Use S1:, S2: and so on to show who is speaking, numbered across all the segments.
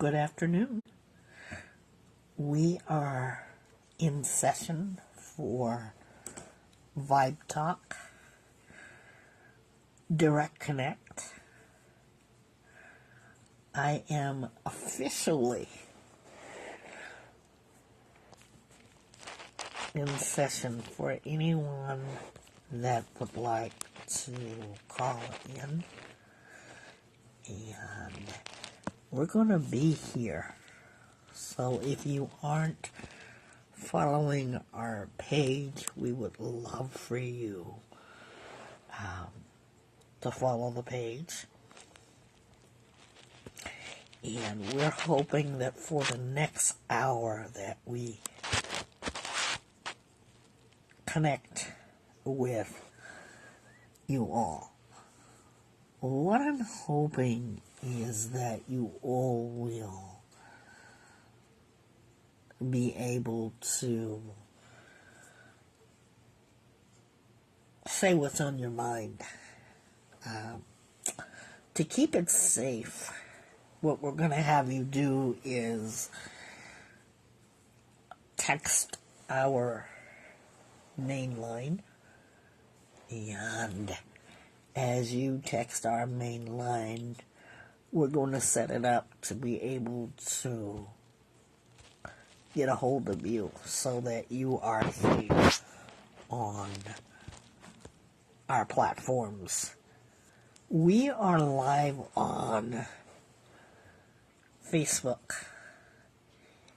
S1: Good afternoon. We are in session for Vibe Talk, Direct Connect. I am officially in session for anyone that would like to call in, and we're going to be here. So if you aren't following our page, we would love for you to follow the page. And we're hoping that for the next hour that we connect with you all. What I'm hoping is that you all will be able to say what's on your mind. To keep it safe, what we're going to have you do is text our main line, and as you text our main line, we're going to set it up to be able to get a hold of you so that you are here on our platforms. We are live on Facebook,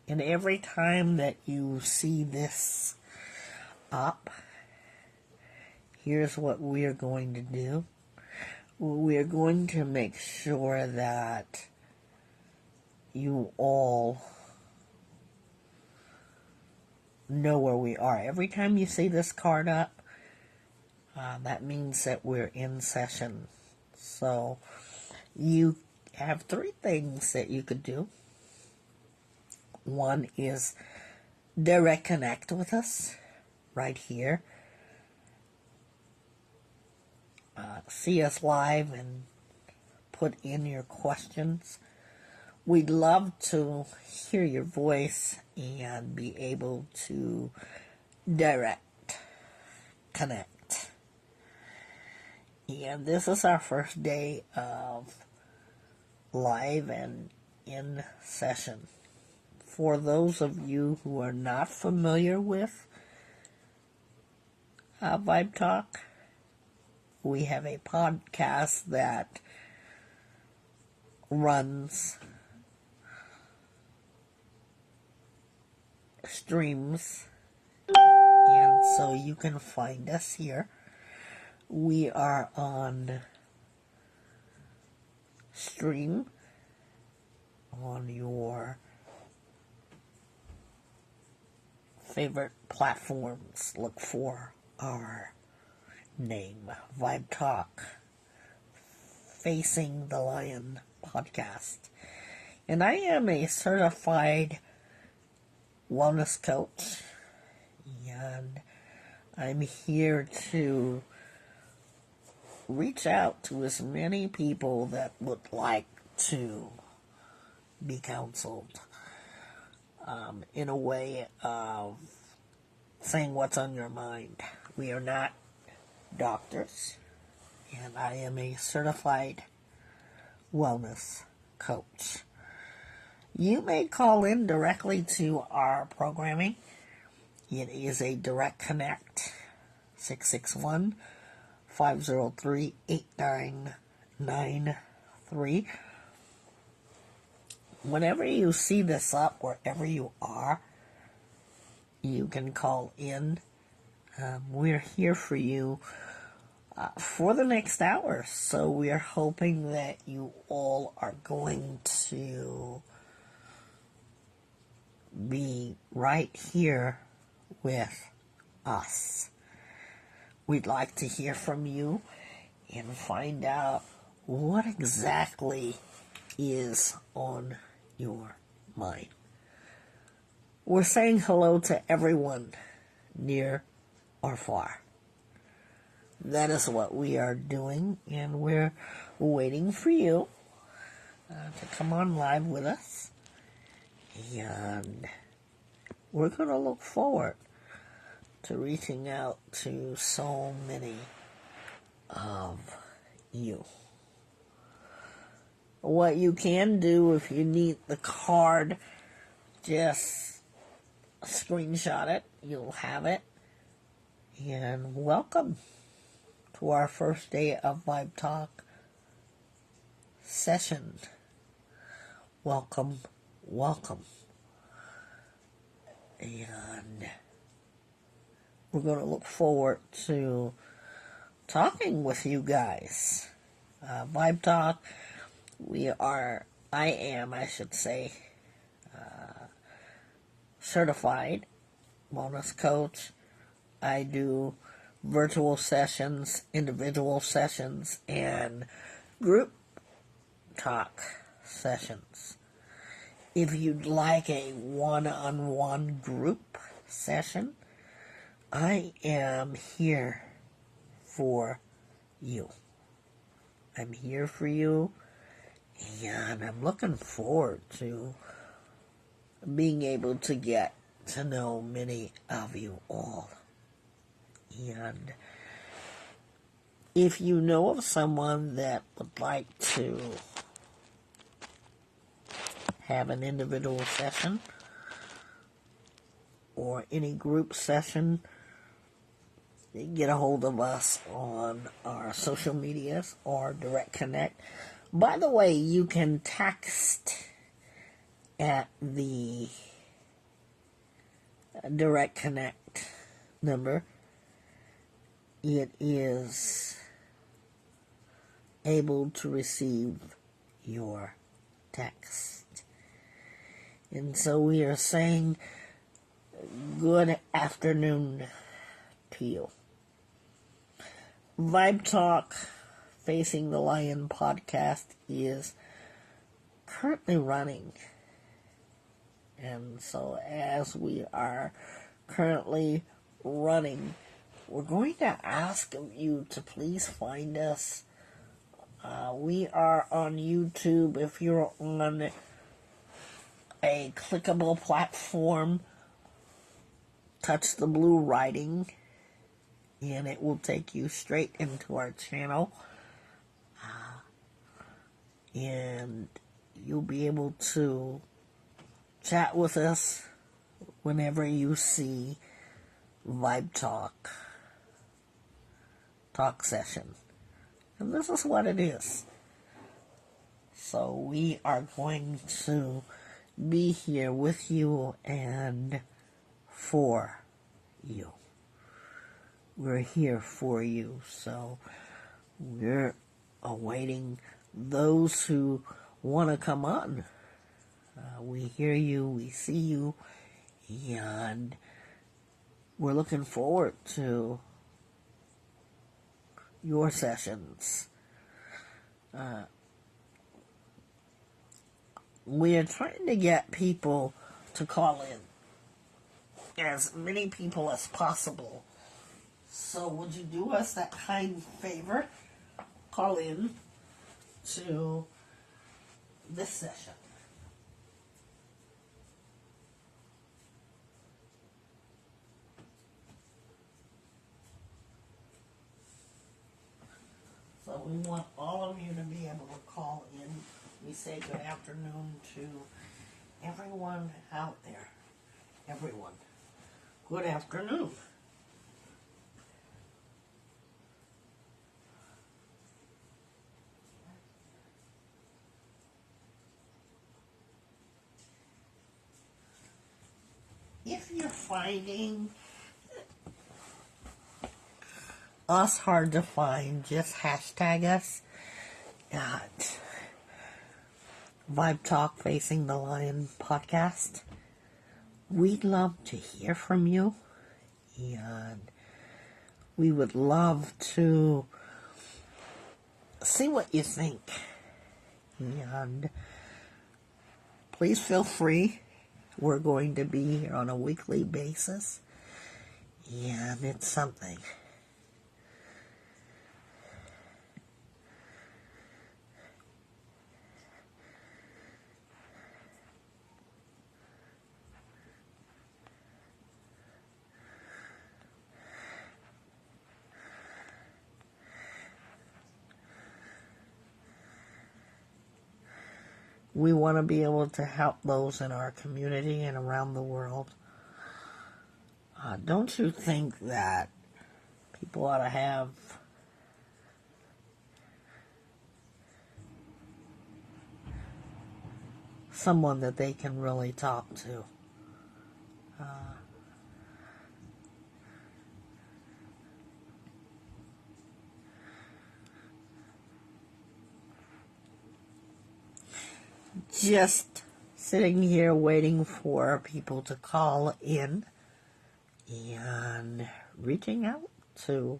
S1: and every time that you see this up, here's what we are going to do. We are going to make sure that you all know where we are. Every time you see this card up, that means that we're in session. So you have three things that you could do. One is direct connect with us right here. See us live and put in your questions. We'd love to hear your voice and be able to direct connect. And this is our first day of live and in session. For those of you who are not familiar with Vibe Talk, we have a podcast that runs streams, and so you can find us here. We are on stream on your favorite platforms. Look for our name, Vibe Talk Facing the Lion podcast. And I am a certified wellness coach, and I'm here to reach out to as many people that would like to be counseled in a way of saying what's on your mind. We are not doctors, and I am a certified wellness coach. You may call in directly to our programming. It is a direct connect, 661-503-8993. Whenever you see this up, wherever you are, you can call in. We're here for you for the next hour. So we are hoping that you all are going to be right here with us. We'd like to hear from you and find out what exactly is on your mind. We're saying hello to everyone, near or far. That is what we are doing, and we're waiting for you to come on live with us. And we're going to look forward to reaching out to so many of you. What you can do if you need the card, just screenshot it. You'll have it. And welcome to our first day of Vibe Talk session. Welcome, welcome. And we're going to look forward to talking with you guys. Vibe Talk, I should say, certified wellness coach. I do virtual sessions, individual sessions, and group talk sessions. If you'd like a one-on-one group session, I am here for you. I'm here for you, and I'm looking forward to being able to get to know many of you all. And if you know of someone that would like to have an individual session or any group session, get a hold of us on our social medias or direct connect. By the way, you can text at the direct connect number. It is able to receive your text. And so we are saying good afternoon to you. Vibe Talk Facing the Lion podcast is currently running. And so as we are currently running, we're going to ask of you to please find us. We are on YouTube. If you're on a clickable platform, touch the blue writing, and it will take you straight into our channel. And you'll be able to chat with us whenever you see Vibe Talk session. And this is what it is. So we are going to be here with you and for you. We're here for you. So we're awaiting those who want to come on. We hear you, we see you, and we're looking forward to your sessions. We are trying to get people to call in, as many people as possible. So would you do us that kind favor? Call in to this session. So we want all of you to be able to call in. We say good afternoon to everyone out there. Everyone. Good afternoon. If you're finding us hard to find, just hashtag us at Vibe Talk Facing the Lion podcast. We'd love to hear from you, and we would love to see what you think. And please feel free. We're going to be here on a weekly basis, and it's something. We want to be able to help those in our community and around the world. Don't you think that people ought to have someone that they can really talk to? Just sitting here waiting for people to call in and reaching out to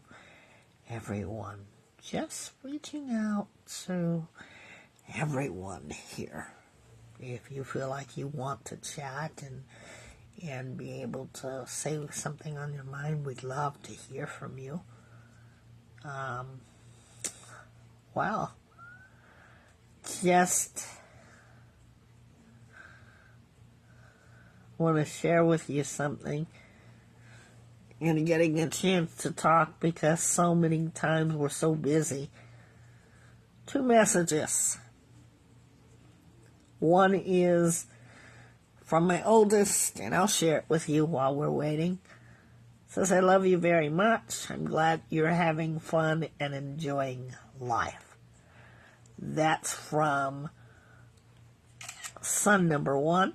S1: everyone. Just reaching out to everyone here. If you feel like you want to chat and be able to say something on your mind, we'd love to hear from you. Wow. Just want to share with you something and getting a chance to talk because so many times we're so busy. 2 messages. One is from my oldest, and I'll share it with you while we're waiting. It says, I love you very much. I'm glad you're having fun and enjoying life. That's from son number 1.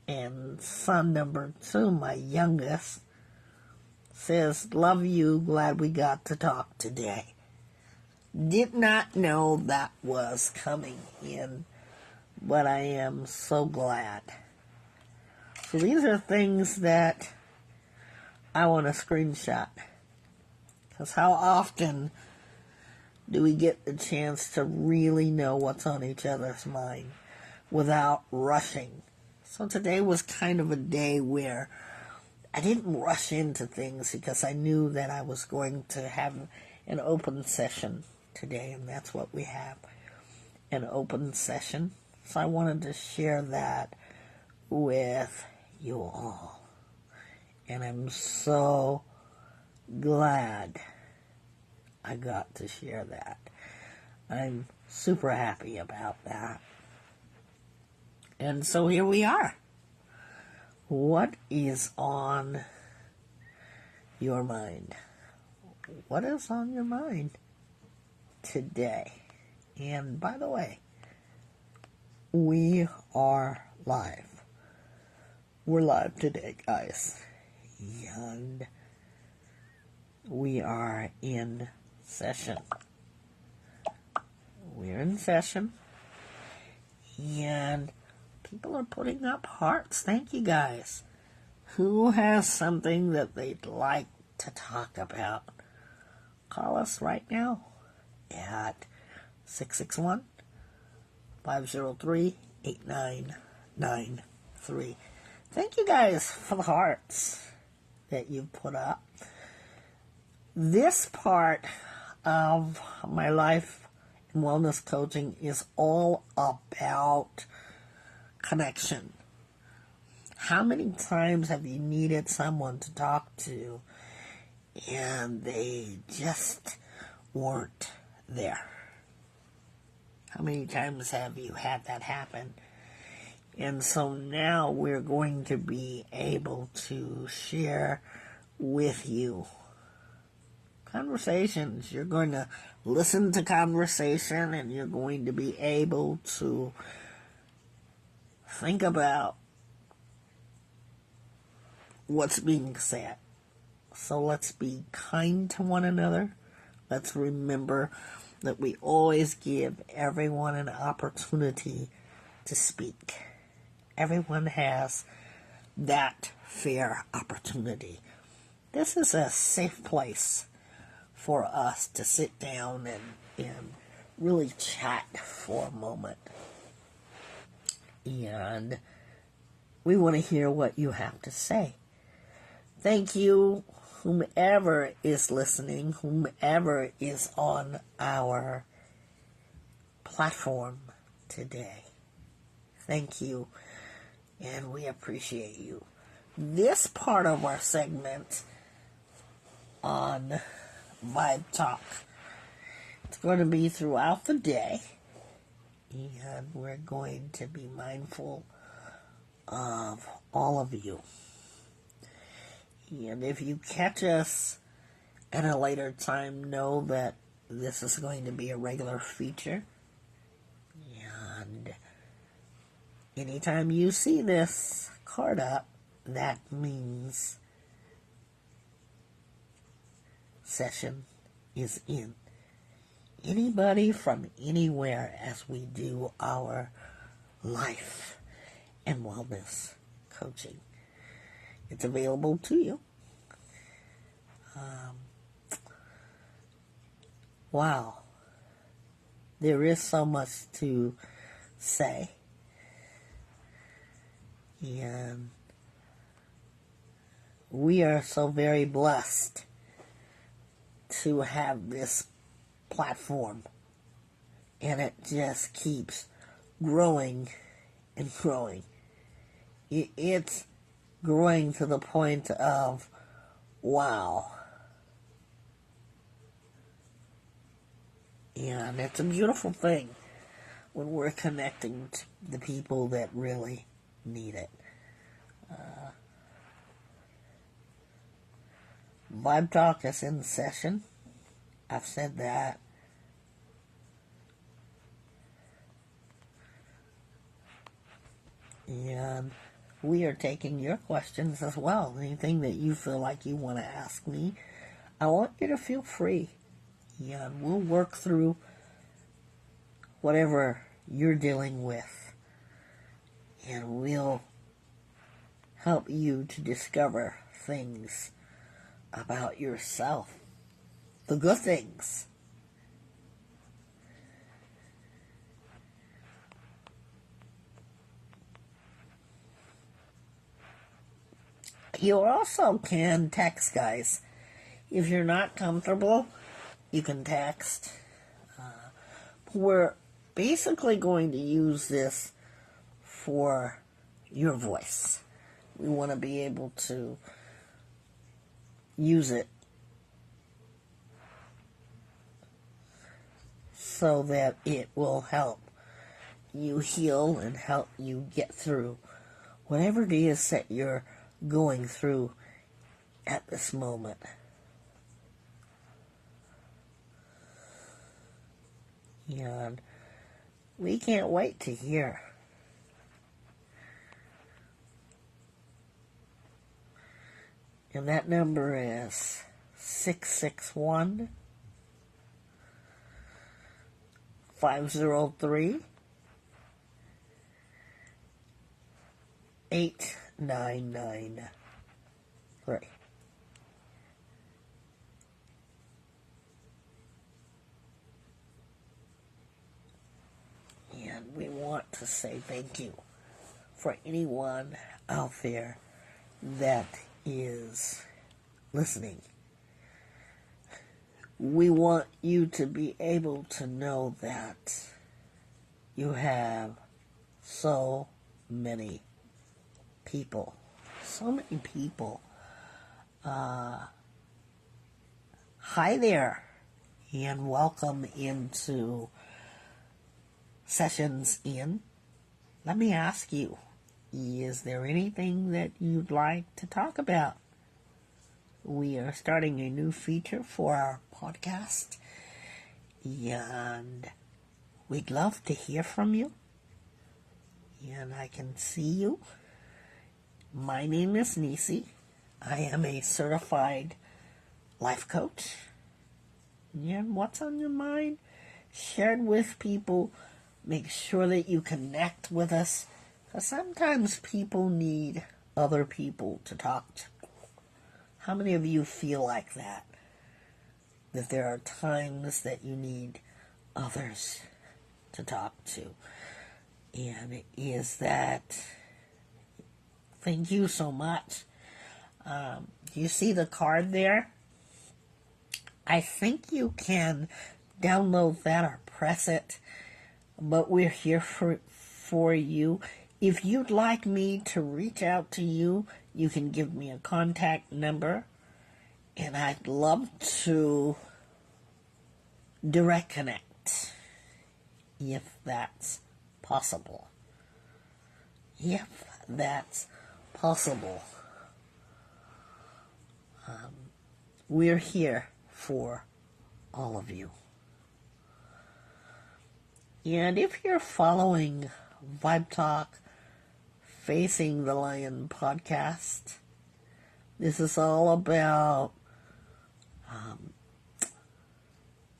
S1: And son number 2, my youngest, says, love you, glad we got to talk today. Did not know that was coming in, but I am so glad. So these are things that I want to screenshot. Because how often do we get the chance to really know what's on each other's mind without rushing? So today was kind of a day where I didn't rush into things because I knew that I was going to have an open session today, and that's what we have, an open session. So I wanted to share that with you all. And I'm so glad I got to share that. I'm super happy about that. And so here we are. What is on your mind? What is on your mind today? And by the way, we are live. We're live today, guys. And we are in session. We're in session. And people are putting up hearts. Thank you, guys. Who has something that they'd like to talk about? Call us right now at 661-503-8993. Thank you, guys, for the hearts that you put up. This part of my life and wellness coaching is all about connection. How many times have you needed someone to talk to and they just weren't there? How many times have you had that happen? And so now we're going to be able to share with you conversations. You're going to listen to conversation and you're going to be able to think about what's being said. So let's be kind to one another. Let's remember that we always give everyone an opportunity to speak. Everyone has that fair opportunity. This is a safe place for us to sit down and really chat for a moment. And we want to hear what you have to say. Thank you, whomever is listening, whomever is on our platform today. Thank you, and we appreciate you. This part of our segment on Vibe Talk It's going to be throughout the day, and we're going to be mindful of all of you. And if you catch us at a later time, know that this is going to be a regular feature. And anytime you see this card up, that means session is in. Anybody from anywhere as we do our life and wellness coaching. It's available to you. Wow. There is so much to say. And we are so very blessed to have this platform. And it just keeps growing and growing. It's growing to the point of, wow. And it's a beautiful thing when we're connecting to the people that really need it. Vibe Talk is in session. I've said that. And we are taking your questions as well. Anything that you feel like you want to ask me, I want you to feel free. And we'll work through whatever you're dealing with. And we'll help you to discover things about yourself. The good things. You also can text, guys. If you're not comfortable, you can text. We're basically going to use this for your voice. We want to be able to use it so that it will help you heal and help you get through whatever it is that you're going through at this moment. And we can't wait to hear. And that number is 661 503 8993. And we want to say thank you for anyone out there that is listening. We want you to be able to know that you have so many people. Hi there, and welcome into Sessions In. Let me ask you, is there anything that you'd like to talk about? We are starting a new feature for our podcast, and we'd love to hear from you. And I can see you. My name is Nisi. I am a certified life coach. And what's on your mind? Share it with people. Make sure that you connect with us. Because sometimes people need other people to talk to. How many of you feel like that? That there are times that you need others to talk to. And is that... Thank you so much. Do you see the card there? I think you can download that or press it. But we're here for you. If you'd like me to reach out to you, you can give me a contact number. And I'd love to direct connect, if that's possible. If that's possible. We're here for all of you. And if you're following Vibe Talk Facing the Lion podcast, this is all about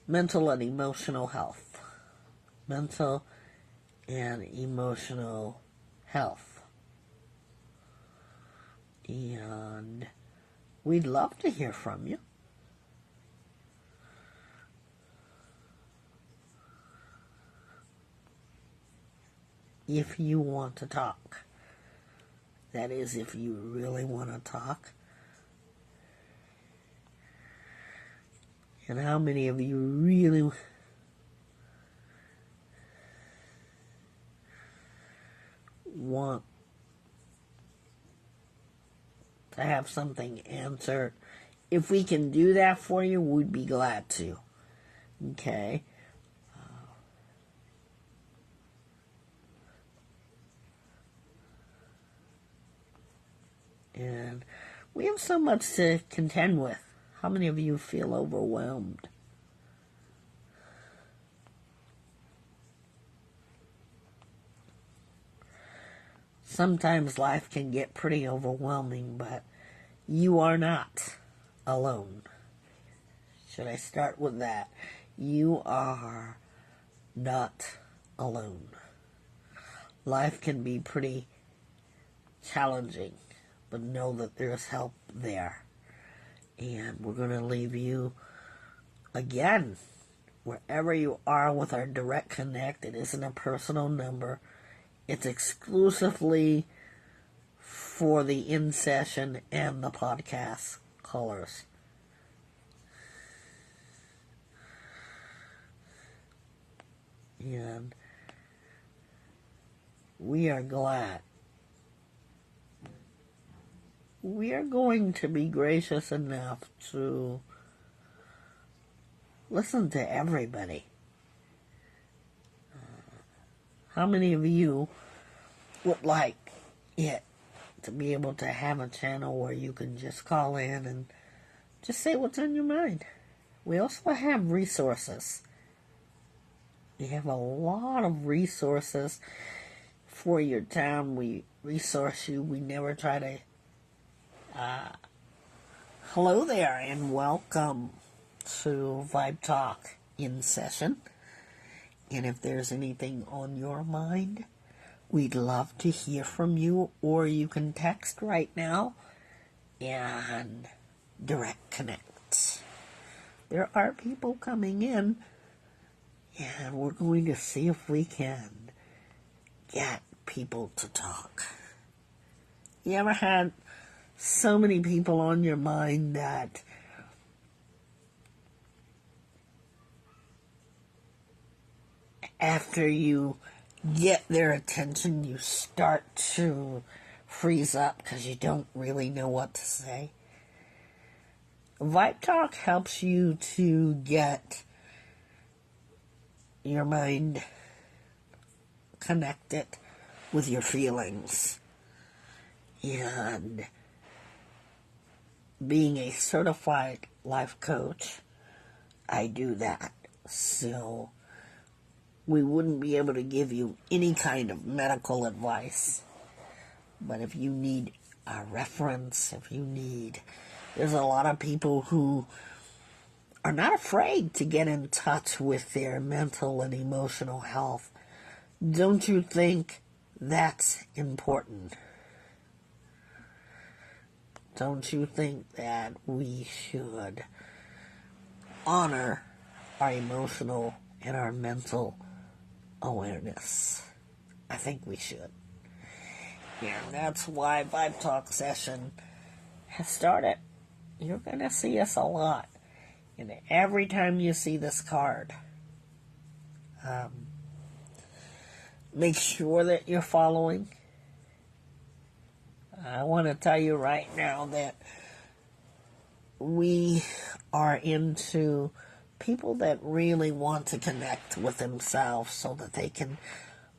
S1: mental and emotional health. Mental and emotional health. And we'd love to hear from you. If you want to talk. That is, if you really want to talk. And how many of you really want to have something answered? If we can do that for you, we'd be glad to. Okay? And we have so much to contend with. How many of you feel overwhelmed? Sometimes life can get pretty overwhelming, but you are not alone. Should I start with that? You are not alone. Life can be pretty challenging, but know that there's help there. And we're going to leave you, again, wherever you are with our direct connect. It isn't a personal number. It's exclusively for the in-session and the podcast callers. And we are glad. We are going to be gracious enough to listen to everybody. How many of you would like it to be able to have a channel where you can just call in and just say what's on your mind? We also have resources. We have a lot of resources for your town. We resource you. We never try to... hello there and welcome to Vibe Talk in session. And if there's anything on your mind, we'd love to hear from you, or you can text right now and direct connect. There are people coming in, and we're going to see if we can get people to talk. You ever had so many people on your mind that after you get their attention, you start to freeze up because you don't really know what to say? Vibe Talk helps you to get your mind connected with your feelings. And being a certified life coach, I do that. So we wouldn't be able to give you any kind of medical advice. But if you need a reference, there's a lot of people who are not afraid to get in touch with their mental and emotional health. Don't you think that's important? Don't you think that we should honor our emotional and our mental awareness? I think we should. And that's why Vibe Talk session has started. You're going to see us a lot. And every time you see this card, make sure that you're following. I want to tell you right now that we are into people that really want to connect with themselves so that they can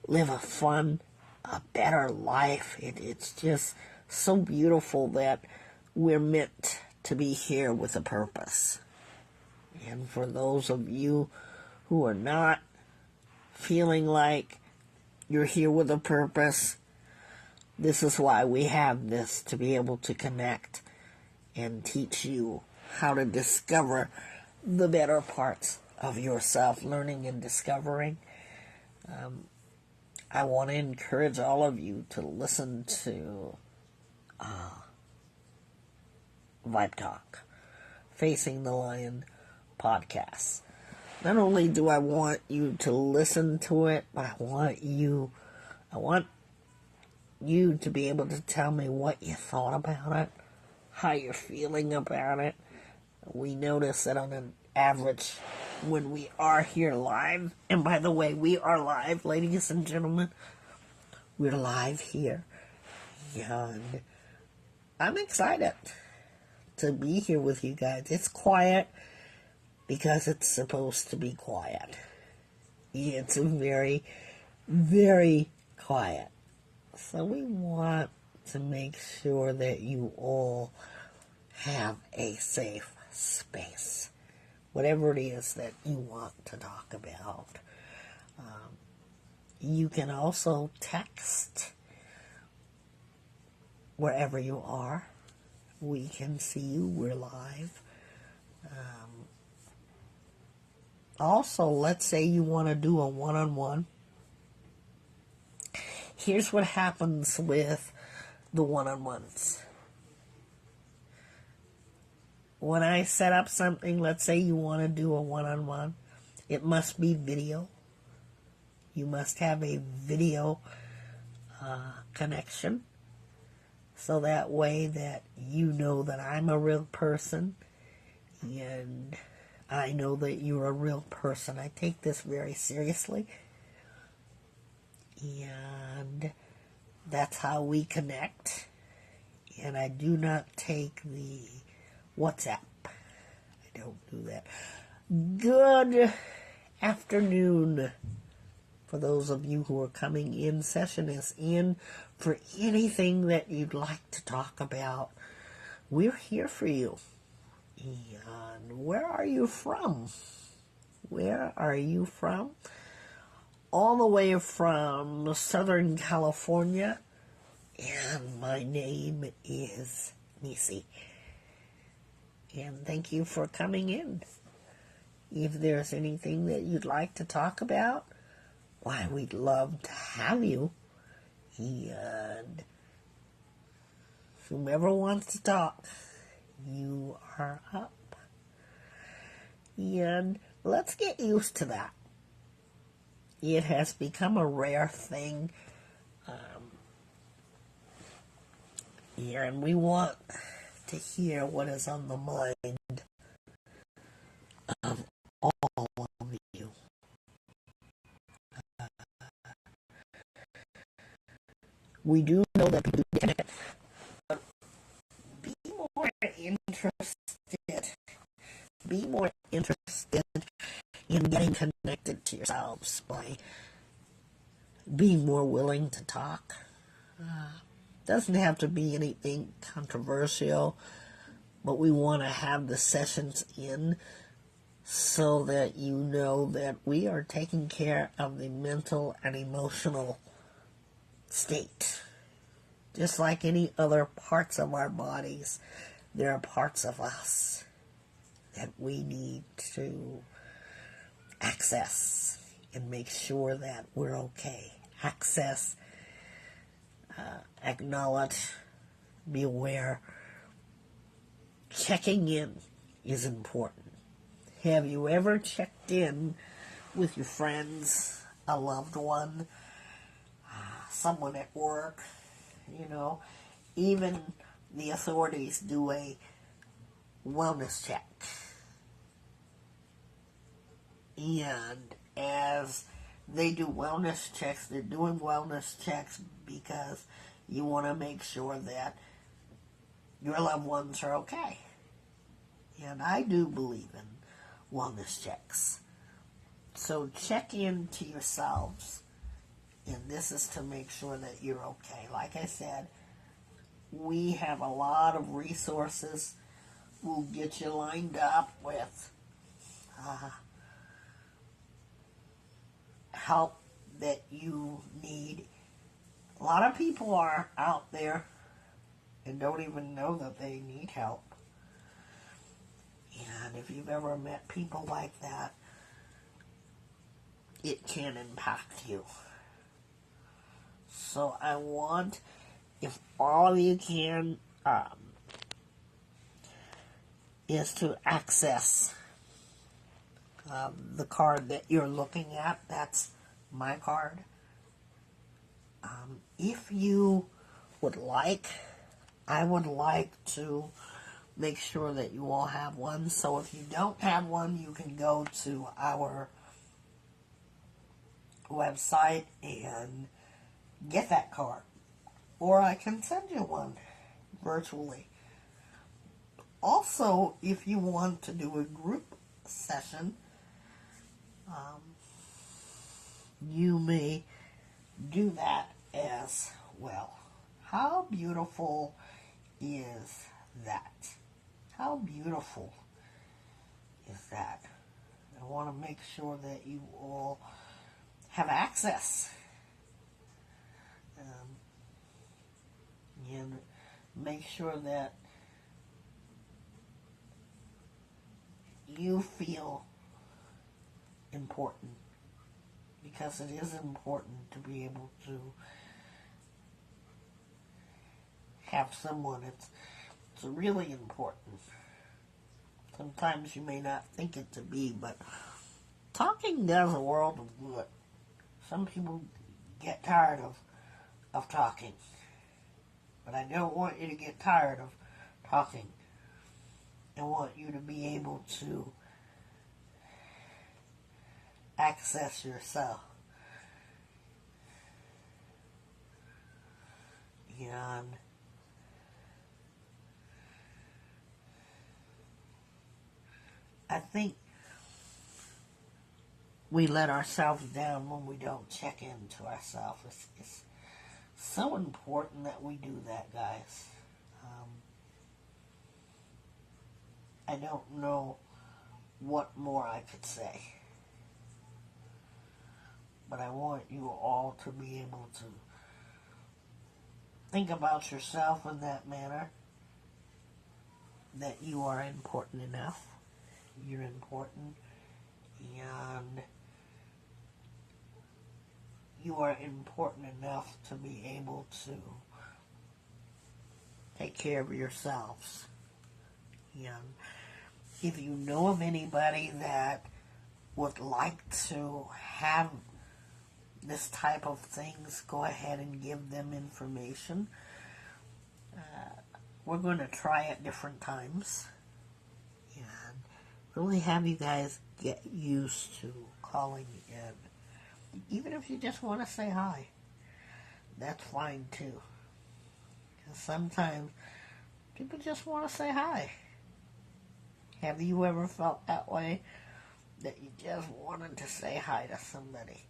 S1: live a fun, a better life. It's just so beautiful that we're meant to be here with a purpose. And for those of you who are not feeling like you're here with a purpose, this is why we have this, to be able to connect and teach you how to discover the better parts of yourself, learning and discovering. I want to encourage all of you to listen to Vibe Talk, Facing the Lion podcast. Not only do I want you to listen to it, but I want you to be able to tell me what you thought about it, how you're feeling about it. We notice that on an average, when we are here live, and by the way, we are live, ladies and gentlemen, we're live here, and I'm excited to be here with you guys. It's quiet because it's supposed to be quiet. It's very, very quiet. So we want to make sure that you all have a safe space, whatever it is that you want to talk about. You can also text wherever you are. We can see you. We're live. Also, let's say you want to do a one-on-one. Here's what happens with the one-on-ones. When I set up something, let's say you want to do a one-on-one, it must be video. You must have a video connection, so that way that you know that I'm a real person and I know that you're a real person. I take this very seriously, and that's how we connect. And I do not take the WhatsApp. I don't do that. Good afternoon. For those of you who are coming in, session is in for anything that you'd like to talk about. We're here for you. And where are you from? Where are you from? All the way from Southern California. And my name is Nisi. And thank you for coming in. If there's anything that you'd like to talk about, why, we'd love to have you. And whomever wants to talk, you are up. And let's get used to that. It has become a rare thing here, and we want to hear what is on the mind of all of you. We do know that people do connect, but be more interested. Be more interested in getting connected to yourselves by being more willing to talk. Doesn't have to be anything controversial, but we want to have the sessions in so that you know that we are taking care of the mental and emotional state. Just like any other parts of our bodies, there are parts of us that we need to access and make sure that we're okay. Access, acknowledge, be aware. Checking in is important. Have you ever checked in with your friends, a loved one, someone at work? You know, even the authorities do a wellness check. And as they do wellness checks, they're doing wellness checks because you want to make sure that your loved ones are okay. And I do believe in wellness checks. So check into yourselves, and this is to make sure that you're okay. Like I said, we have a lot of resources. We'll get you lined up with help that you need. A lot of people are out there and don't even know that they need help. And if you've ever met people like that, it can impact you. So I want, if all of you can, is to access the card that you're looking at. That's my card. If you would like, I would like to make sure that you all have one. So if you don't have one, you can go to our website and get that card. Or I can send you one virtually. Also, if you want to do a group session, you may do that as well. How beautiful is that? How beautiful is that? I want to make sure that you all have access. And make sure that you feel important, because it is important to be able to have someone. It's really important. Sometimes you may not think it to be, but talking does a world of good. Some people get tired of talking, but I don't want you to get tired of talking. I want you to be able to access yourself. And I think we let ourselves down when we don't check into ourselves. It's so important that we do that, guys. I don't know what more I could say, but I want you all to be able to think about yourself in that manner, that you are important enough. You're important, and you are important enough to be able to take care of yourselves. And if you know of anybody that would like to have this type of things, go ahead and give them information. We're going to try at different times, and really have you guys get used to calling in. Even if you just want to say hi, that's fine too. Because sometimes people just want to say hi. Have you ever felt that way? That you just wanted to say hi to somebody?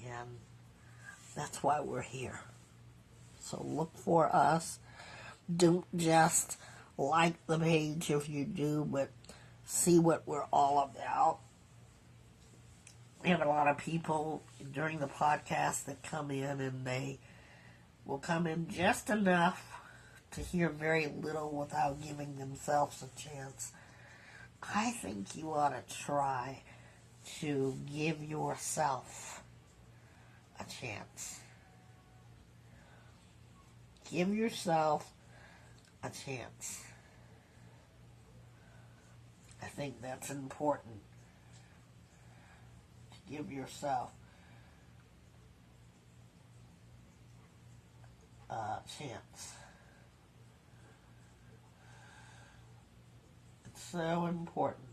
S1: And that's why we're here. So look for us. Don't just like the page if you do, but see what we're all about. We have a lot of people during the podcast that come in, and they will come in just enough to hear very little without giving themselves a chance. I think you ought to try to give yourself a chance. Give yourself a chance. I think that's important. To give yourself a chance. It's so important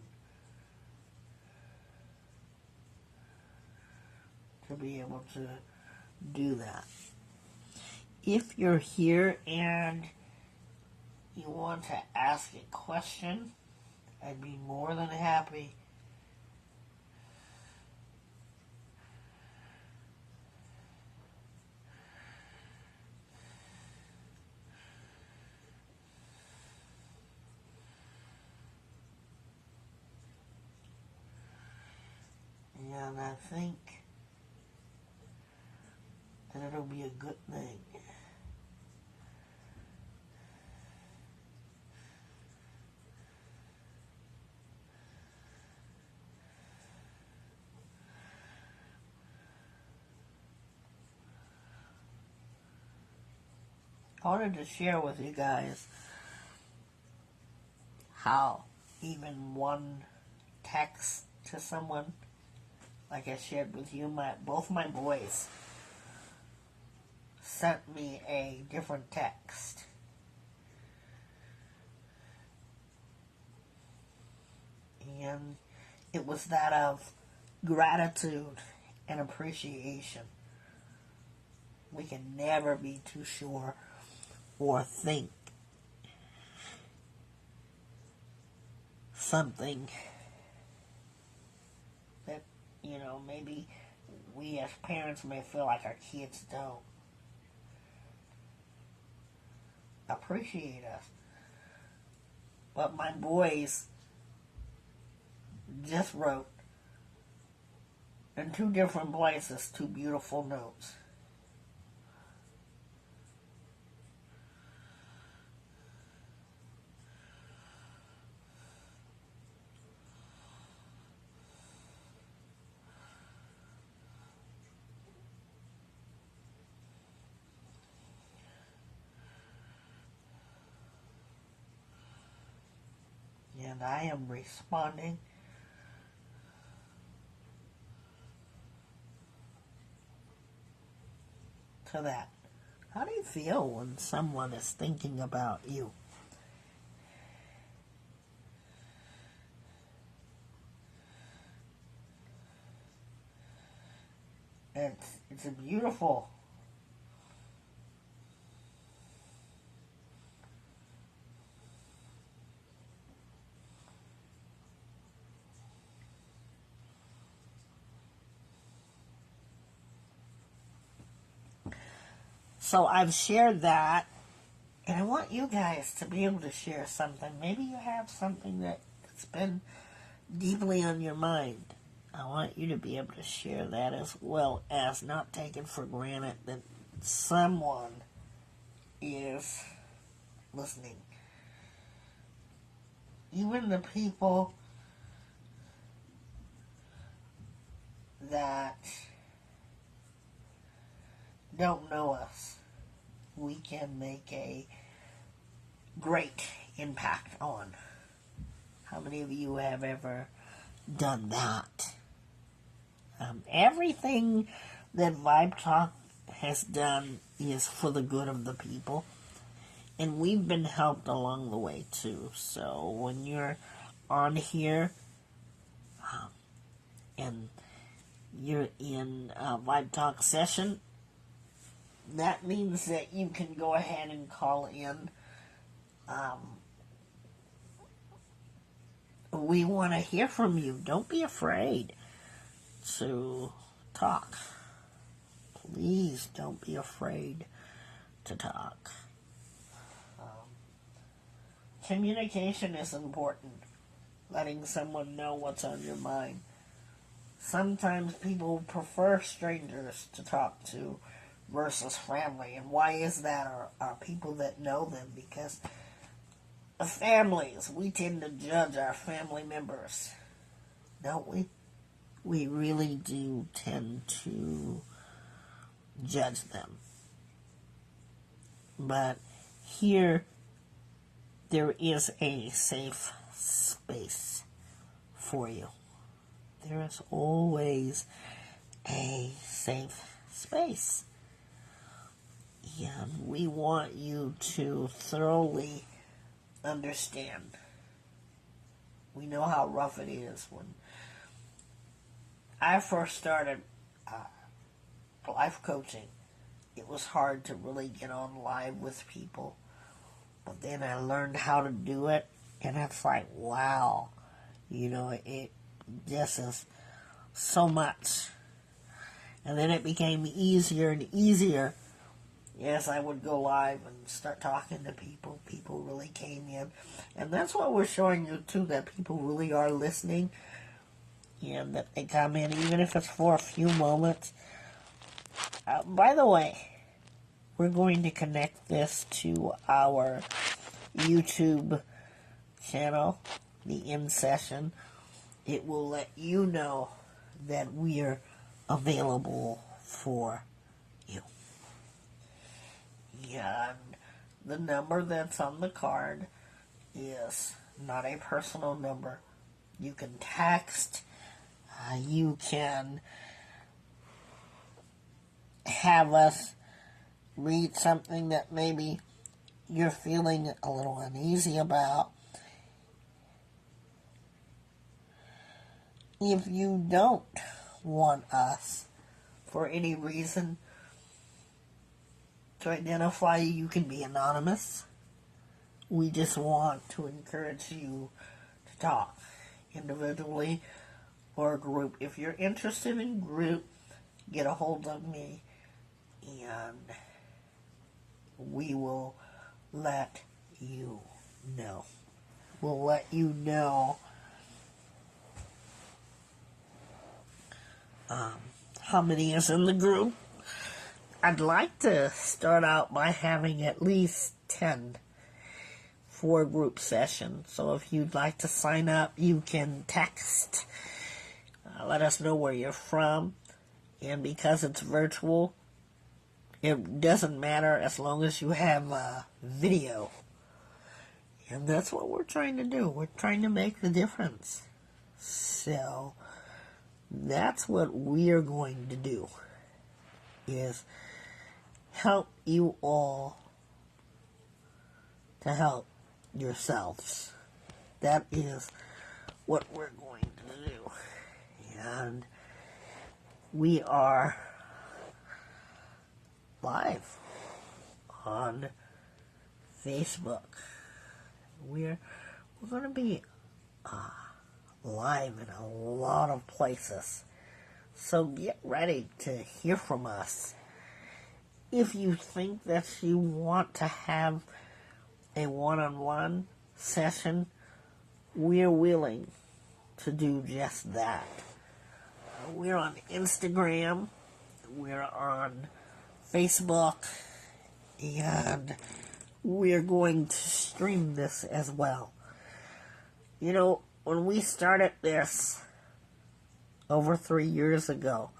S1: to be able to do that. If you're here and you want to ask a question, I'd be more than happy and I think that it'll be a good thing. I wanted to share with you guys how even one text to someone, like I shared with you, both my boys sent me a different text. And it was that of gratitude and appreciation. We can never be too sure or think something that, maybe we as parents may feel like our kids don't appreciate us. But my boys just wrote in two different places two beautiful notes. And I am responding to that. How do you feel when someone is thinking about you? It's a beautiful So I've shared that, and I want you guys to be able to share something. Maybe you have something that's been deeply on your mind. I want you to be able to share that, as well as not take it for granted that someone is listening. Even the people that don't know us, we can make a great impact on. How many of you have ever done that? Everything that Vibe Talk has done is for the good of the people, and we've been helped along the way too. So when you're on here and you're in a Vibe Talk session, that means that you can go ahead and call in. We want to hear from you. Don't be afraid to talk. Please don't be afraid to talk. Communication is important. Letting someone know what's on your mind. Sometimes people prefer strangers to talk to versus family. And why is that? Are people that know them? Because of families, we tend to judge our family members, don't we? We really do tend to judge them. But here, there is a safe space for you. There is always a safe space. And we want you to thoroughly understand. We know how rough it is. When I first started life coaching, it was hard to really get on live with people. But then I learned how to do it, and it's like, wow, It just is so much. And then it became easier and easier as I would go live and start talking to people. People really came in. And that's what we're showing you too, that people really are listening. And that they come in, even if it's for a few moments. By the way, we're going to connect this to our YouTube channel, the In Session. It will let you know that we're available for you. And the number that's on the card is not a personal number. You can text. You can have us read something that maybe you're feeling a little uneasy about. If you don't want us, for any reason, to identify you, you can be anonymous. We just want to encourage you to talk individually or a group. If you're interested in group, get a hold of me and we will let you know. We'll let you know how many is in the group. I'd like to start out by having at least 10 for a group session. So if you'd like to sign up, you can text. Let us know where you're from. And because it's virtual, it doesn't matter as long as you have video. And that's what we're trying to do. We're trying to make the difference. So that's what we're going to do, is help you all to help yourselves. That is what we're going to do. And we are live on Facebook. We're going to be live in a lot of places. So get ready to hear from us. If you think that you want to have a one-on-one session, we're willing to do just that. We're on Instagram, we're on Facebook, and we're going to stream this as well. When we started this over 3 years ago,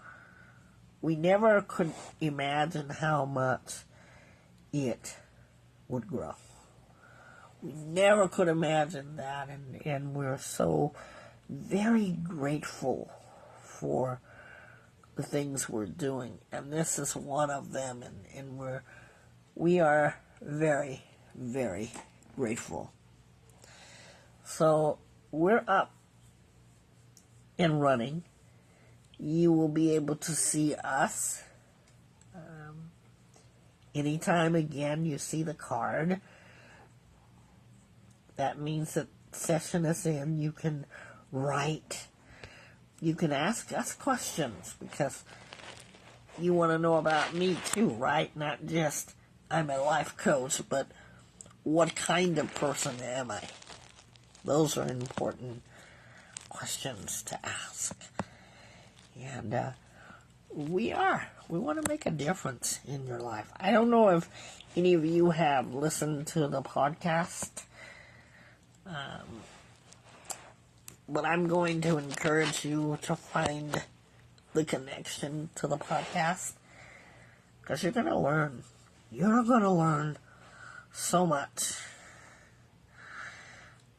S1: we never could imagine how much it would grow. We never could imagine that, and we're so very grateful for the things we're doing, and this is one of them, and we are very, very grateful. So we're up and running. You will be able to see us anytime again you see the card. That means that session is in. You can write. You can ask us questions because you want to know about me too, right? Not just I'm a life coach, but what kind of person am I? Those are important questions to ask. And we want to make a difference in your life. I don't know if any of you have listened to the podcast, but I'm going to encourage you to find the connection to the podcast, because you're going to learn. You're going to learn so much.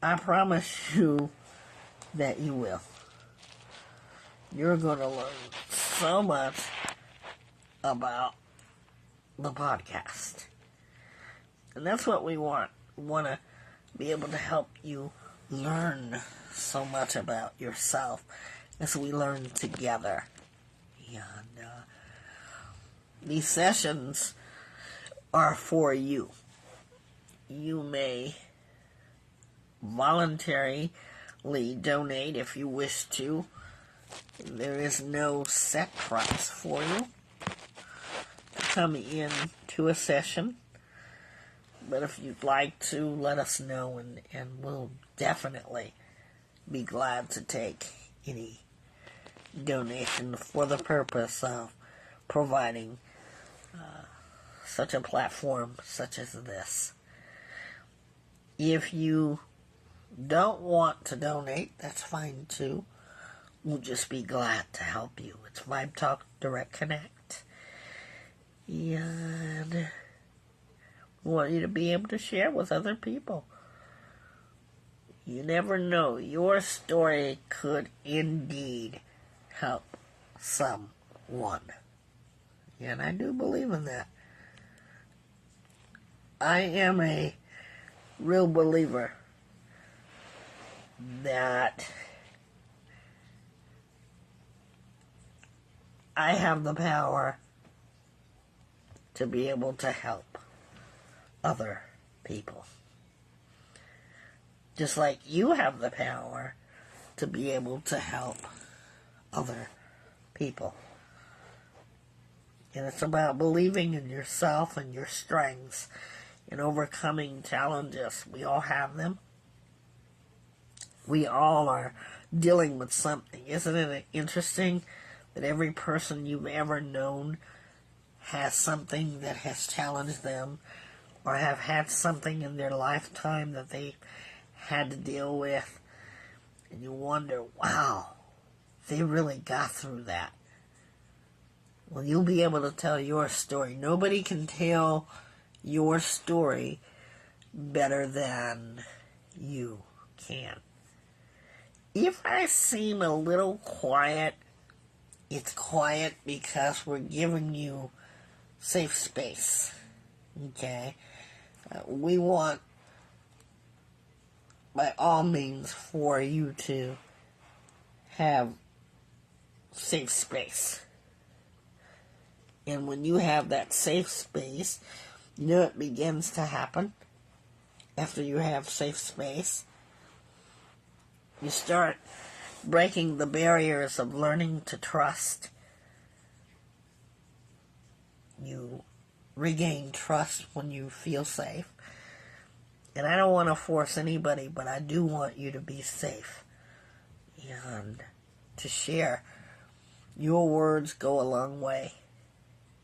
S1: I promise you that you will. You're going to learn so much about the podcast. And that's what we want. We want to be able to help you learn so much about yourself as we learn together. And these sessions are for you. You may voluntarily donate if you wish to. There is no set price for you to come in to a session. But if you'd like to, let us know, and we'll definitely be glad to take any donation for the purpose of providing such a platform such as this. If you don't want to donate, that's fine too. We'll just be glad to help you. It's Vibe Talk Direct Connect. And we want you to be able to share with other people. You never know. Your story could indeed help someone. And I do believe in that. I am a real believer that I have the power to be able to help other people. Just like you have the power to be able to help other people. And it's about believing in yourself and your strengths and overcoming challenges. We all have them. We all are dealing with something. Isn't it interesting that every person you've ever known has something that has challenged them, or have had something in their lifetime that they had to deal with, and you wonder, wow, they really got through that. Well, you'll be able to tell your story. Nobody can tell your story better than you can. If I seem a little quiet, it's quiet because we're giving you safe space. Okay? We want, by all means, for you to have safe space. And when you have that safe space, you know what begins to happen after you have safe space? You start breaking the barriers of learning to trust. You regain trust when you feel safe. And I don't want to force anybody, but I do want you to be safe. And to share. Your words go a long way.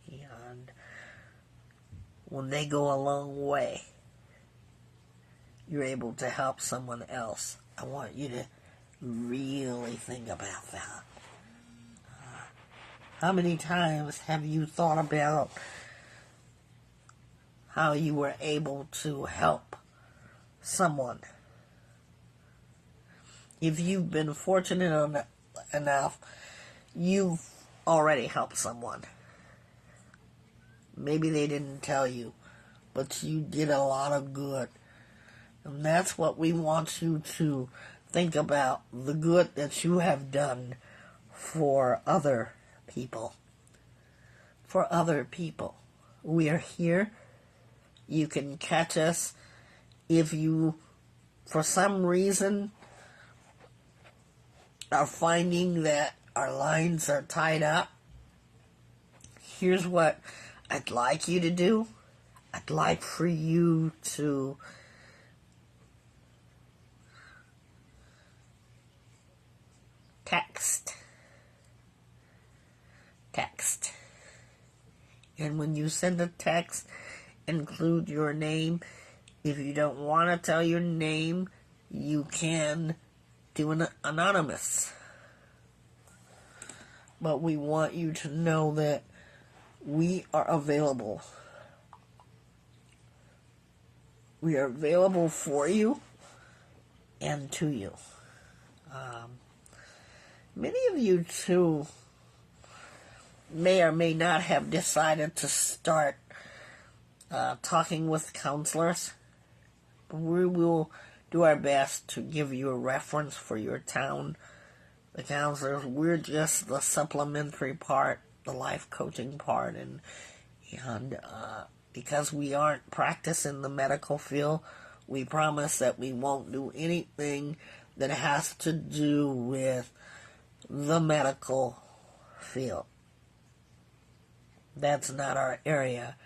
S1: And when they go a long way, you're able to help someone else. I want you to really think about that. How many times have you thought about how you were able to help someone? If you've been fortunate enough, you've already helped someone. Maybe they didn't tell you, but you did a lot of good. And that's what we want you to think about, the good that you have done for other people. For other people. We are here. You can catch us if you, for some reason, are finding that our lines are tied up. Here's what I'd like you to do. I'd like for you to text. And when you send a text, include your name. If you don't want to tell your name, you can do an anonymous. But we want you to know that we are available. We are available for you and to you. Many of you, too, may or may not have decided to start talking with counselors. We will do our best to give you a reference for your town. The counselors, we're just the supplementary part, the life coaching part, and because we aren't practicing the medical field, we promise that we won't do anything that has to do with the medical field. That's not our area.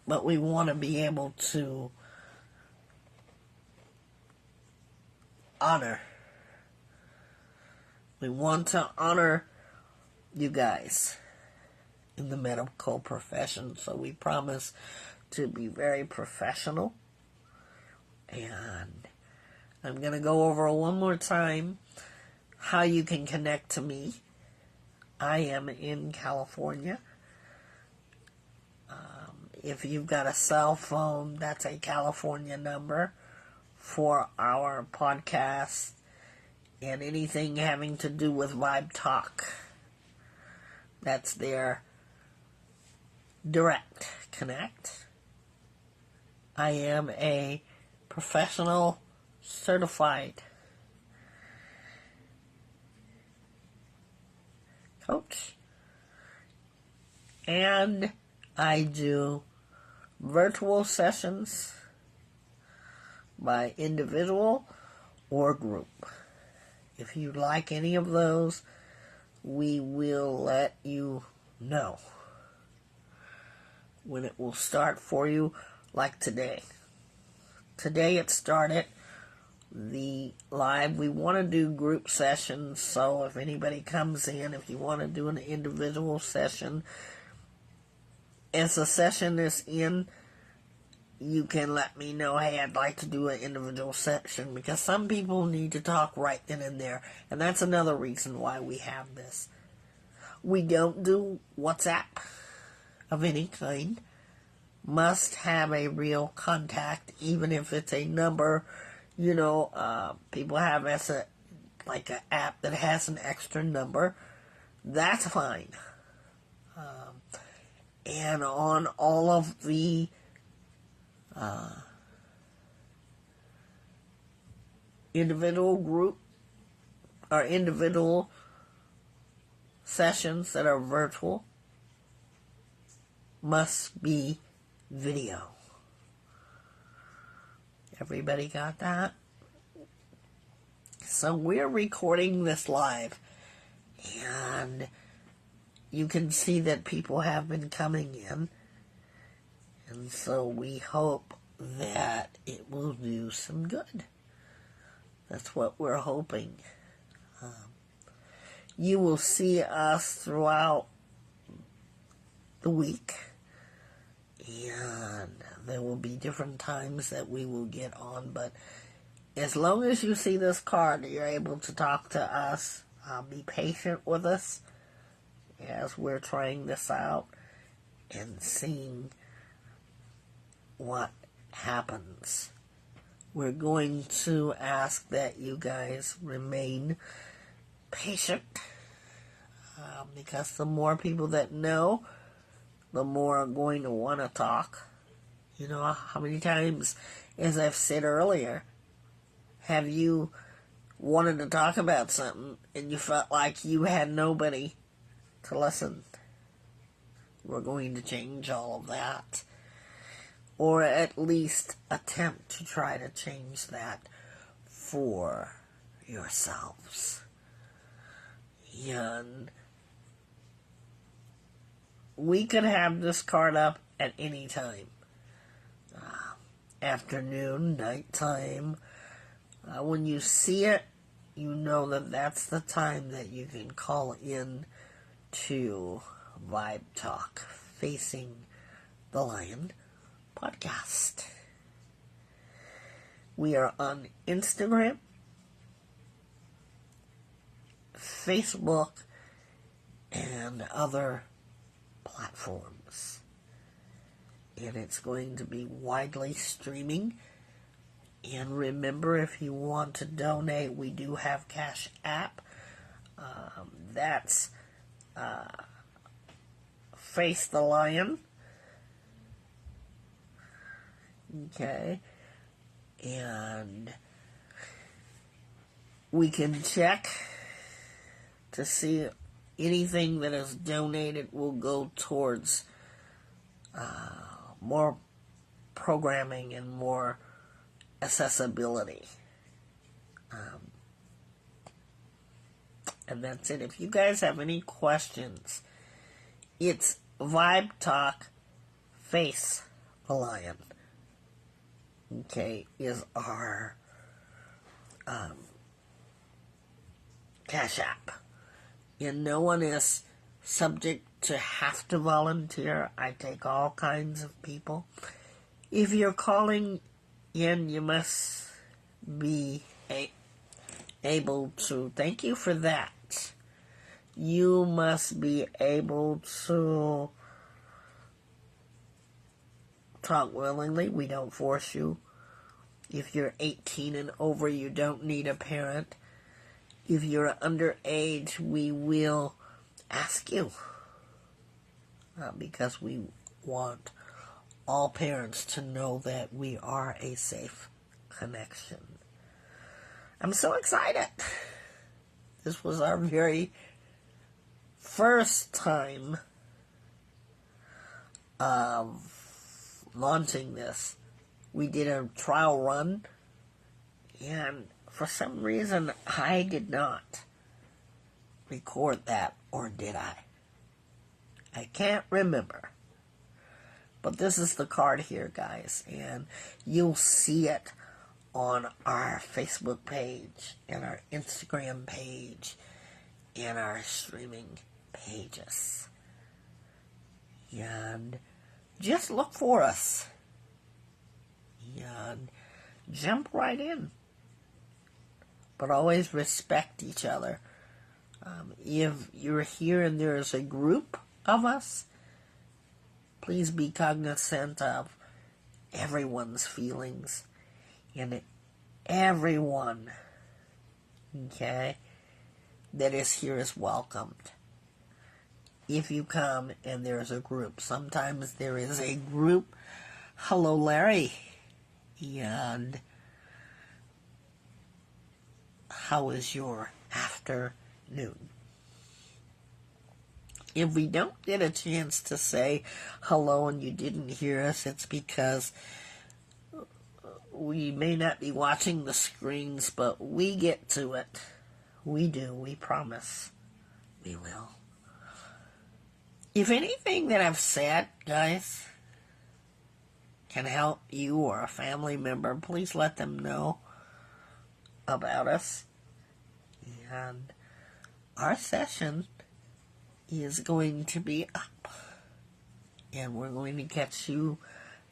S1: But we want to be able to honor. We want to honor you guys in the medical profession, so we promise to be very professional. And I'm going to go over one more time how you can connect to me. I am in California. If you've got a cell phone, that's a California number for our podcast and anything having to do with Vibe Talk. That's their direct connect. I am a professional certified coach, and I do virtual sessions by individual or group. If you like any of those, we will let you know when it will start for you, like today. Today it started the live. We want to do group sessions, so if anybody comes in, if you want to do an individual session, as the session is in, you can let me know, hey, I'd like to do an individual session, because some people need to talk right then and there, and that's another reason why we have this. We don't do WhatsApp of any kind. Must have a real contact, even if it's a number. People have like an app that has an extra number. That's fine. And on all of the individual group or individual sessions that are virtual must be video. Everybody got that? So we're recording this live, and you can see that people have been coming in, and so we hope that it will do some good. That's what we're hoping. You will see us throughout the week, and there will be different times that we will get on, but as long as you see this card, you're able to talk to us. Be patient with us as we're trying this out and seeing what happens. We're going to ask that you guys remain patient, because the more people that know, the more are going to want to talk. You know, how many times, as I've said earlier, have you wanted to talk about something and you felt like you had nobody to listen? We're going to change all of that, or at least attempt to try to change that for yourselves. And we could have this card up at any time. Afternoon, nighttime. When you see it, you know that that's the time that you can call in to Vibe Talk Facing the Lion podcast. We are on Instagram, Facebook, and other platforms. And it's going to be widely streaming. And remember, if you want to donate, we do have Cashapp. That's Face the Lion. Okay. And we can check to see anything that is donated will go towards more programming and more accessibility. And that's it. If you guys have any questions, it's Vibe Talk Face the Lion. Okay, is our Cashapp. And no one is subject to have to volunteer. I take all kinds of people. If you're calling in, you must be able to, thank you for that. You must be able to talk willingly. We don't force you. If you're 18 and over, you don't need a parent. If you're underage, we will ask you. Because we want all parents to know that we are a safe connection. I'm so excited. This was our very first time of launching this. We did a trial run, and for some reason I did not record that, or did I? I can't remember. But this is the card here, guys, and you'll see it on our Facebook page and our Instagram page and our streaming pages. And just look for us. And jump right in. But always respect each other. If you're here and there's a group of us, please be cognizant of everyone's feelings. And everyone, okay, that is here is welcomed. If you come and there's a group, sometimes there is a group. Hello, Larry. And how is your afternoon? If we don't get a chance to say hello and you didn't hear us, it's because we may not be watching the screens, but we get to it. We do. We promise. We will. If anything that I've said, guys, can help you or a family member, please let them know about us. And our session is going to be up. And we're going to catch you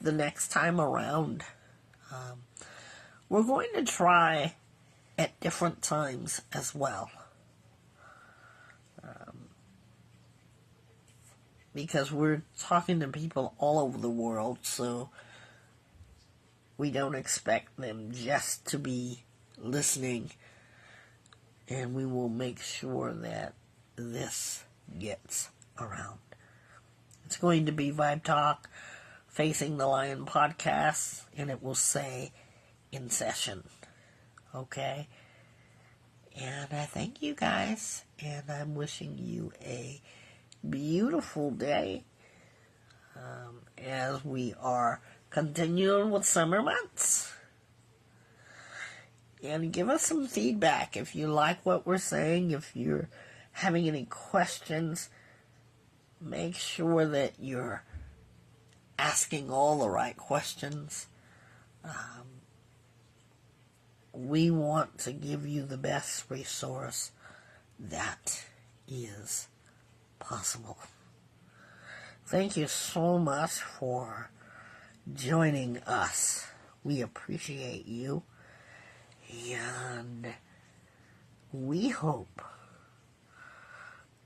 S1: the next time around. We're going to try at different times as well. Because we're talking to people all over the world, so we don't expect them just to be listening. And we will make sure that this gets around. It's going to be Vibe Talk Facing the Lion podcast, and it will say in session. Okay? And I thank you guys, and I'm wishing you a beautiful day as we are continuing with summer months. And give us some feedback if you like what we're saying. If you're having any questions, make sure that you're asking all the right questions. We want to give you the best resource that is possible. Thank you so much for joining us. We appreciate you. And we hope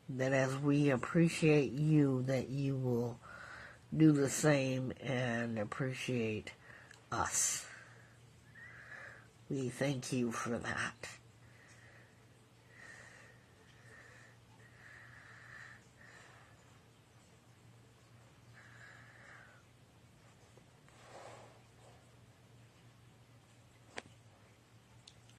S1: that as we appreciate you, that you will do the same and appreciate us. We thank you for that.